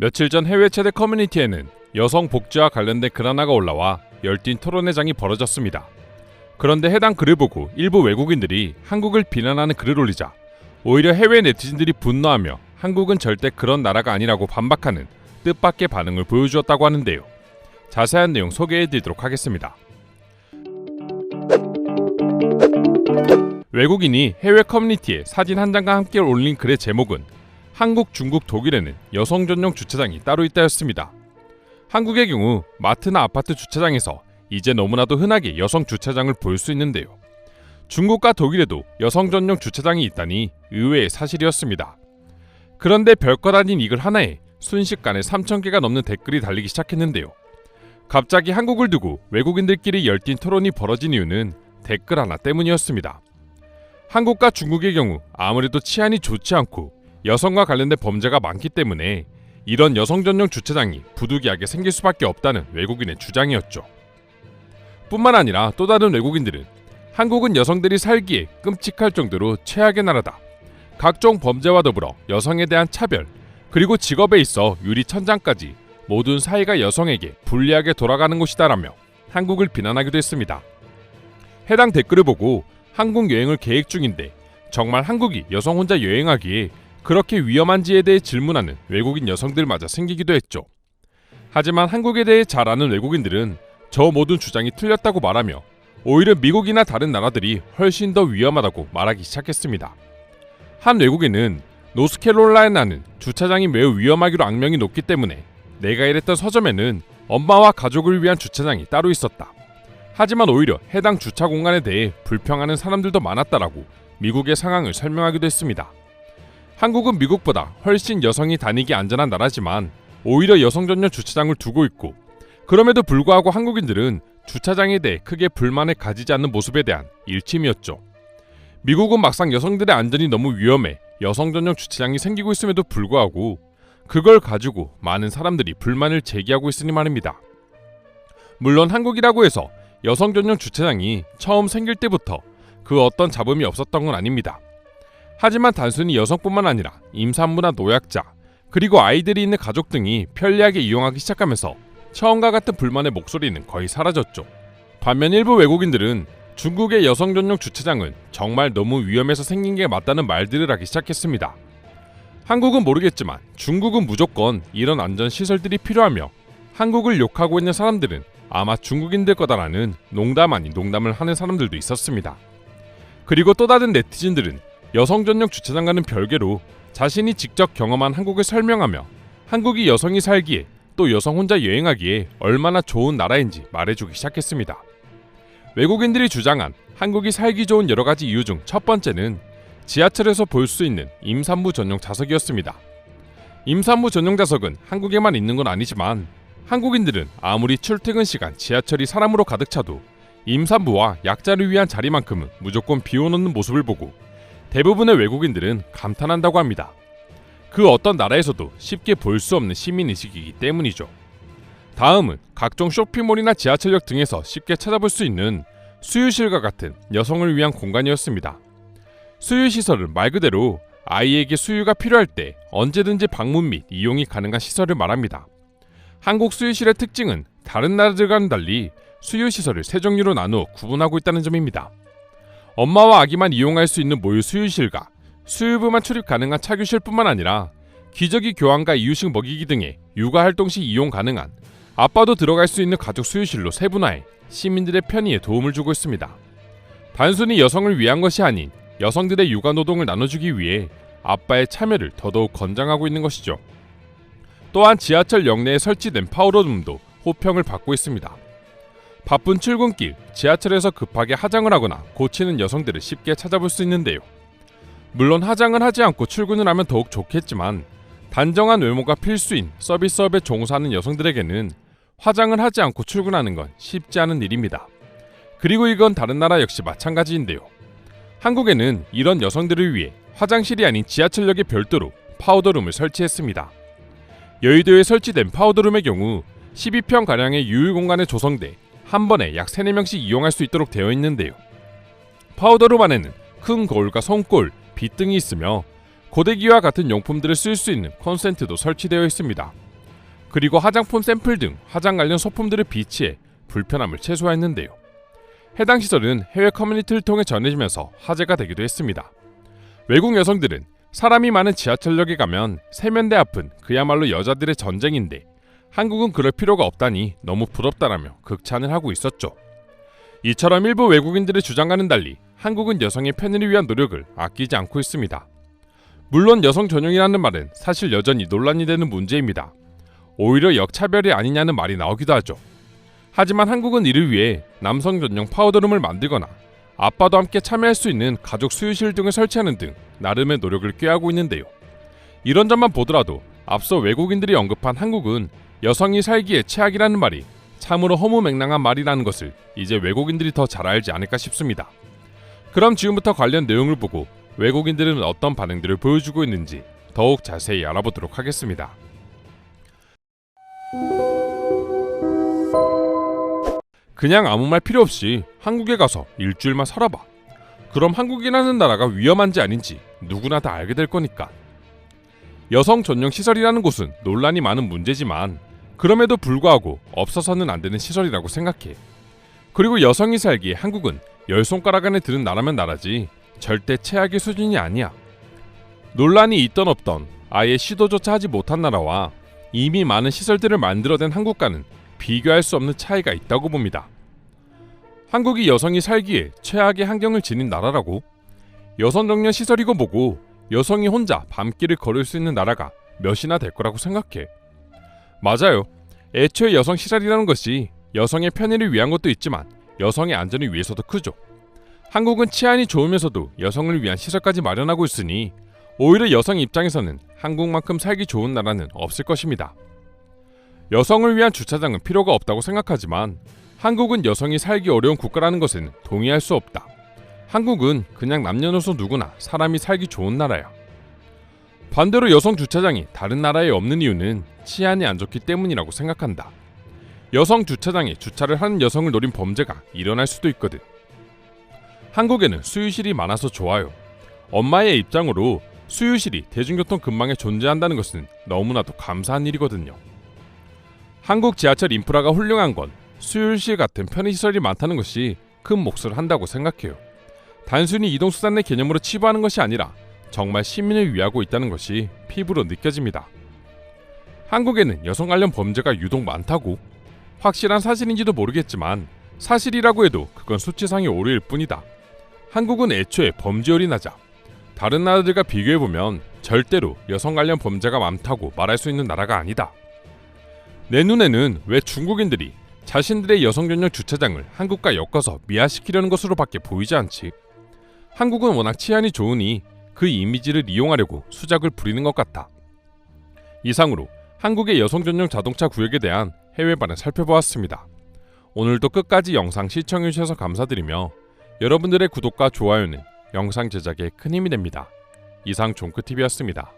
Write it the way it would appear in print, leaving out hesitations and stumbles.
며칠 전 해외 최대 커뮤니티에는 여성 복지와 관련된 글 하나가 올라와 열띤 토론회장이 벌어졌습니다. 그런데 해당 글을 보고 일부 외국인들이 한국을 비난하는 글을 올리자 오히려 해외 네티즌들이 분노하며 한국은 절대 그런 나라가 아니라고 반박하는 뜻밖의 반응을 보여주었다고 하는데요. 자세한 내용 소개해드리도록 하겠습니다. 외국인이 해외 커뮤니티에 사진 한 장과 함께 올린 글의 제목은 한국, 중국, 독일에는 여성 전용 주차장이 따로 있다였습니다. 한국의 경우 마트나 아파트 주차장에서 이제 너무나도 흔하게 여성 주차장을 볼 수 있는데요. 중국과 독일에도 여성 전용 주차장이 있다니 의외의 사실이었습니다. 그런데 별것 아닌 이 글 하나에 순식간에 3,000개가 넘는 댓글이 달리기 시작했는데요. 갑자기 한국을 두고 외국인들끼리 열띤 토론이 벌어진 이유는 댓글 하나 때문이었습니다. 한국과 중국의 경우 아무래도 치안이 좋지 않고 여성과 관련된 범죄가 많기 때문에 이런 여성 전용 주차장이 부득이하게 생길 수밖에 없다는 외국인의 주장이었죠. 뿐만 아니라 또 다른 외국인들은 한국은 여성들이 살기에 끔찍할 정도로 최악의 나라다. 각종 범죄와 더불어 여성에 대한 차별, 그리고 직업에 있어 유리 천장까지 모든 사회가 여성에게 불리하게 돌아가는 곳이다라며 한국을 비난하기도 했습니다. 해당 댓글을 보고 한국 여행을 계획 중인데 정말 한국이 여성 혼자 여행하기에 그렇게 위험한지에 대해 질문하는 외국인 여성들마저 생기기도 했죠. 하지만 한국에 대해 잘 아는 외국인들은 저 모든 주장이 틀렸다고 말하며 오히려 미국이나 다른 나라들이 훨씬 더 위험하다고 말하기 시작했습니다. 한 외국인은 노스캐롤라이나는 주차장이 매우 위험하기로 악명이 높기 때문에 내가 일했던 서점에는 엄마와 가족을 위한 주차장이 따로 있었다. 하지만 오히려 해당 주차 공간에 대해 불평하는 사람들도 많았다라고 미국의 상황을 설명하기도 했습니다. 한국은 미국보다 훨씬 여성이 다니기 안전한 나라지만 오히려 여성 전용 주차장을 두고 있고, 그럼에도 불구하고 한국인들은 주차장에 대해 크게 불만을 가지지 않는 모습에 대한 일침이었죠. 미국은 막상 여성들의 안전이 너무 위험해 여성 전용 주차장이 생기고 있음에도 불구하고 그걸 가지고 많은 사람들이 불만을 제기하고 있으니 말입니다. 물론 한국이라고 해서 여성 전용 주차장이 처음 생길 때부터 그 어떤 잡음이 없었던 건 아닙니다. 하지만 단순히 여성뿐만 아니라 임산부나 노약자, 그리고 아이들이 있는 가족 등이 편리하게 이용하기 시작하면서 처음과 같은 불만의 목소리는 거의 사라졌죠. 반면 일부 외국인들은 중국의 여성 전용 주차장은 정말 너무 위험해서 생긴 게 맞다는 말들을 하기 시작했습니다. 한국은 모르겠지만 중국은 무조건 이런 안전시설들이 필요하며 한국을 욕하고 있는 사람들은 아마 중국인들 거다라는 농담 아닌 농담을 하는 사람들도 있었습니다. 그리고 또 다른 네티즌들은 여성 전용 주차장과는 별개로 자신이 직접 경험한 한국을 설명하며 한국이 여성이 살기에 또 여성 혼자 여행하기에 얼마나 좋은 나라인지 말해주기 시작했습니다. 외국인들이 주장한 한국이 살기 좋은 여러 가지 이유 중 첫 번째는 지하철에서 볼 수 있는 임산부 전용 좌석이었습니다. 임산부 전용 좌석은 한국에만 있는 건 아니지만 한국인들은 아무리 출퇴근 시간 지하철이 사람으로 가득 차도 임산부와 약자를 위한 자리만큼은 무조건 비워놓는 모습을 보고 대부분의 외국인들은 감탄한다고 합니다. 그 어떤 나라에서도 쉽게 볼 수 없는 시민의식이기 때문이죠. 다음은 각종 쇼핑몰이나 지하철역 등에서 쉽게 찾아볼 수 있는 수유실과 같은 여성을 위한 공간이었습니다. 수유시설은 말 그대로 아이에게 수유가 필요할 때 언제든지 방문 및 이용이 가능한 시설을 말합니다. 한국 수유실의 특징은 다른 나라들과는 달리 수유시설을 세 종류로 나누어 구분하고 있다는 점입니다. 엄마와 아기만 이용할 수 있는 모유 수유실과 수유부만 출입 가능한 차규실뿐만 아니라 기저귀 교환과 이유식 먹이기 등의 육아활동 시 이용 가능한 아빠도 들어갈 수 있는 가족 수유실로 세분화해 시민들의 편의에 도움을 주고 있습니다. 단순히 여성을 위한 것이 아닌 여성들의 육아노동을 나눠주기 위해 아빠의 참여를 더더욱 권장하고 있는 것이죠. 또한 지하철 역내에 설치된 파우더룸도 호평을 받고 있습니다. 바쁜 출근길, 지하철에서 급하게 화장을 하거나 고치는 여성들을 쉽게 찾아볼 수 있는데요. 물론 화장을 하지 않고 출근을 하면 더욱 좋겠지만 단정한 외모가 필수인 서비스업에 종사하는 여성들에게는 화장을 하지 않고 출근하는 건 쉽지 않은 일입니다. 그리고 이건 다른 나라 역시 마찬가지인데요. 한국에는 이런 여성들을 위해 화장실이 아닌 지하철역에 별도로 파우더룸을 설치했습니다. 여의도에 설치된 파우더룸의 경우 12평가량의 유휴 공간에 조성돼 한 번에 약 3, 4명씩 이용할 수 있도록 되어 있는데요. 파우더룸 안에는 큰 거울과 손골, 빛 등이 있으며 고데기와 같은 용품들을 쓸 수 있는 콘센트도 설치되어 있습니다. 그리고 화장품 샘플 등 화장 관련 소품들을 비치해 불편함을 최소화했는데요. 해당 시설은 해외 커뮤니티를 통해 전해지면서 화제가 되기도 했습니다. 외국 여성들은 사람이 많은 지하철역에 가면 세면대 앞은 그야말로 여자들의 전쟁인데 한국은 그럴 필요가 없다니 너무 부럽다라며 극찬을 하고 있었죠. 이처럼 일부 외국인들의 주장과는 달리 한국은 여성의 편의를 위한 노력을 아끼지 않고 있습니다. 물론 여성 전용이라는 말은 사실 여전히 논란이 되는 문제입니다. 오히려 역차별이 아니냐는 말이 나오기도 하죠. 하지만 한국은 이를 위해 남성 전용 파우더룸을 만들거나 아빠도 함께 참여할 수 있는 가족 수유실 등을 설치하는 등 나름의 노력을 꾀하고 있는데요. 이런 점만 보더라도 앞서 외국인들이 언급한 한국은 여성이 살기에 최악이라는 말이 참으로 허무맹랑한 말이라는 것을 이제 외국인들이 더 잘 알지 않을까 싶습니다. 그럼 지금부터 관련 내용을 보고 외국인들은 어떤 반응들을 보여주고 있는지 더욱 자세히 알아보도록 하겠습니다. 그냥 아무 말 필요 없이 한국에 가서 일주일만 살아봐. 그럼 한국이라는 나라가 위험한지 아닌지 누구나 다 알게 될 거니까. 여성 전용 시설이라는 곳은 논란이 많은 문제지만 그럼에도 불구하고 없어서는 안 되는 시설이라고 생각해. 그리고 여성이 살기에 한국은 10손가락 안에 드는 나라면 나라지 절대 최악의 수준이 아니야. 논란이 있던 없던 아예 시도조차 하지 못한 나라와 이미 많은 시설들을 만들어낸 한국과는 비교할 수 없는 차이가 있다고 봅니다. 한국이 여성이 살기에 최악의 환경을 지닌 나라라고? 여성 전용 시설이고 뭐고 여성이 혼자 밤길을 걸을 수 있는 나라가 몇이나 될 거라고 생각해. 맞아요. 애초에 여성 시설이라는 것이 여성의 편의를 위한 것도 있지만 여성의 안전을 위해서도 크죠. 한국은 치안이 좋으면서도 여성을 위한 시설까지 마련하고 있으니 오히려 여성 입장에서는 한국만큼 살기 좋은 나라는 없을 것입니다. 여성을 위한 주차장은 필요가 없다고 생각하지만 한국은 여성이 살기 어려운 국가라는 것에는 동의할 수 없다. 한국은 그냥 남녀노소 누구나 사람이 살기 좋은 나라야. 반대로 여성 주차장이 다른 나라에 없는 이유는 치안이 안 좋기 때문이라고 생각한다. 여성 주차장에 주차를 하는 여성을 노린 범죄가 일어날 수도 있거든. 한국에는 수유실이 많아서 좋아요. 엄마의 입장으로 수유실이 대중교통 근방에 존재한다는 것은 너무나도 감사한 일이거든요. 한국 지하철 인프라가 훌륭한 건 수유실 같은 편의시설이 많다는 것이 큰 몫을 한다고 생각해요. 단순히 이동수단의 개념으로 치부하는 것이 아니라 정말 시민을 위하고 있다는 것이 피부로 느껴집니다. 한국에는 여성 관련 범죄가 유독 많다고? 확실한 사실인지도 모르겠지만 사실이라고 해도 그건 수치상의 오류일 뿐이다. 한국은 애초에 범죄율이 낮아. 다른 나라들과 비교해보면 절대로 여성 관련 범죄가 많다고 말할 수 있는 나라가 아니다. 내 눈에는 왜 중국인들이 자신들의 여성 전용 주차장을 한국과 엮어서 미화시키려는 것으로밖에 보이지 않지. 한국은 워낙 치안이 좋으니 그 이미지를 이용하려고 수작을 부리는 것 같아. 이상으로 한국의 여성 전용 자동차 구역에 대한 해외 반응 살펴보았습니다. 오늘도 끝까지 영상 시청해주셔서 감사드리며 여러분들의 구독과 좋아요는 영상 제작에 큰 힘이 됩니다. 이상 종크TV였습니다.